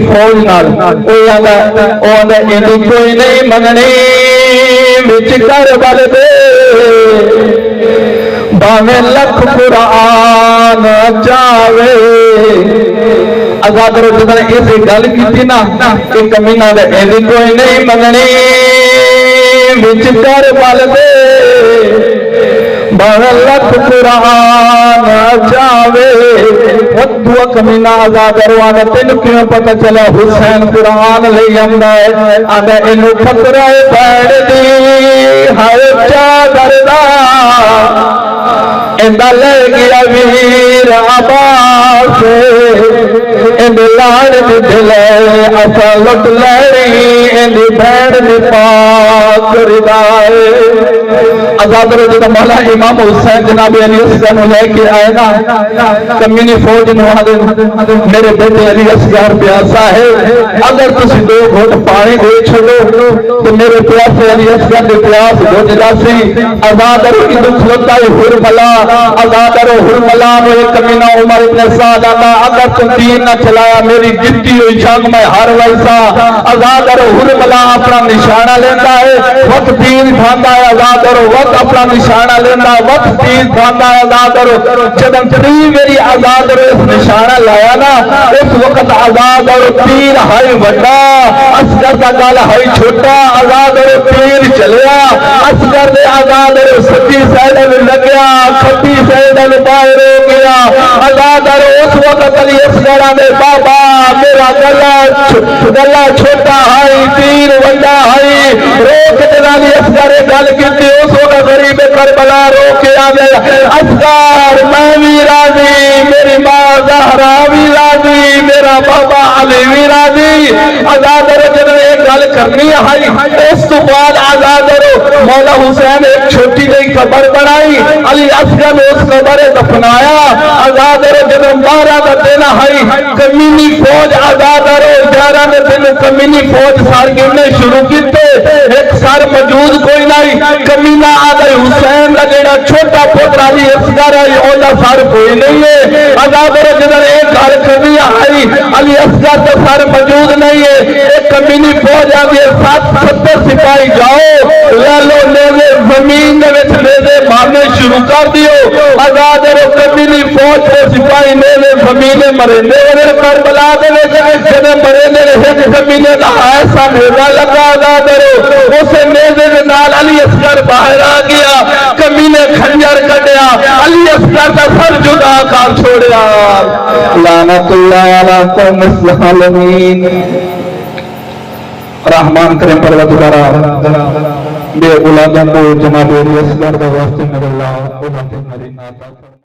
فوج نال اینی کوئی نہیں مننی وچ کربل دے باویں لکھ قرآن چاوے آزاد رو جدن ایسی گل کی نا کہ کمینہ دے اینی کوئی نہیں مننی وچ کربل دے باویں لکھ قرآن چاوے ودو کمینہ آزاد روانہ تین کیوں پتہ چلا حسین قرآن لے آمدائے آدھے انہوں خطرہ بیڑ دی ہائے چادر دا اندہ لے گیا ویر عباس اندہ لاڑ دی دلے اسا لٹ لڑی اندی بیڑ دی پاک ردائے آزاد رو جدہ مولا امام حسین جناب علی اصغر نو لے کے آئے نا کمینی فوج نو میرے بیٹے علی اصغر پیاسا ہے اگر تسی دو گھوٹ پانی دے چھوڑو تو میرے پیاسے علی اصغر دے پیاس ہو جلاسی آزاد رو کی دکھ لگتا ہے حرملا آزاد رو حرملا میں ایک کمینہ عمر ابن سعد آتا اگر تم دین نہ چلایا میری جتی ہوئی جنگ میں ہر ویسا آزاد رو حرملا اپنا نشانہ لیندہ ہے وقت دین تھاندہ ہے آزاد رو وقت اپنا نشانہ لیندہ ہے وقت دین تھاندہ ہے آزاد رو جدم چلی میری آزاد رو اس نشانہ لایا نا اس وقت آزاد رو تیر ہائی وڈا اصغر کا گالا ہائی چھوٹا آزاد رو تیر چلیا اصغر نے آزاد رو سچی سیدہ میں لگیا کھٹی سیدہ میں باہر ہو گیا آزاد رو اس وقت علی اصغر نے بابا میرا گلہ چھوٹا ہائی تیر وڈا ہائی روک جنالی اصغر گل کی تھی اس وقت غریب کربلا روکے آنے اصغر میں بھی راضی میری ماں زہرا بھی راضی میرا بابا علی بھی راضی آزاد رو جنہوں نے ایک گل کرنی ہے اس تو بعد آزاد رو مولا حسین ایک چھوٹی گئی قبر بنائی علی اصغر نے اس قبر دفنایا آزاد رو جنہوں 12 کا دینا ہے کمینی فوج آزاد رو 11 نے دن کمینی فوج سار گرنے شروع کی تھے ایک سار موجود کوئی نہیں کمینہ آدھے حسین لگیڑا چھوٹا پتر علی اصغر ہے اولا سار کوئی نہیں ہے آزاد رو جنہوں نے ایک گھر کرنی ہے علی اصغر تو سار موجود نہیں ہے ایک کمینی فوج آگے 70 سپاہی جاؤ لے لو نیزے زمین دے وچ نیزے مارنے شروع کر دیو آزاد رو کمینی فوج کے سپاہی نیزے زمین مرے نیزے کربلا دے وچ جنے مرے نیزے کمینی دا ایسا نیزہ لگا آزاد رو اسے نیزے دے نال علی اصغر باہر آ گیا کمینے کھنجر کٹیا علی اصغر کا سر جدا کر چھوڑیا لعنت اللہ علی قوم الظالمین رحمان کریم پروردگارا بے اولادوں کو جناب علی اصغر دا واسطے میرے اللہ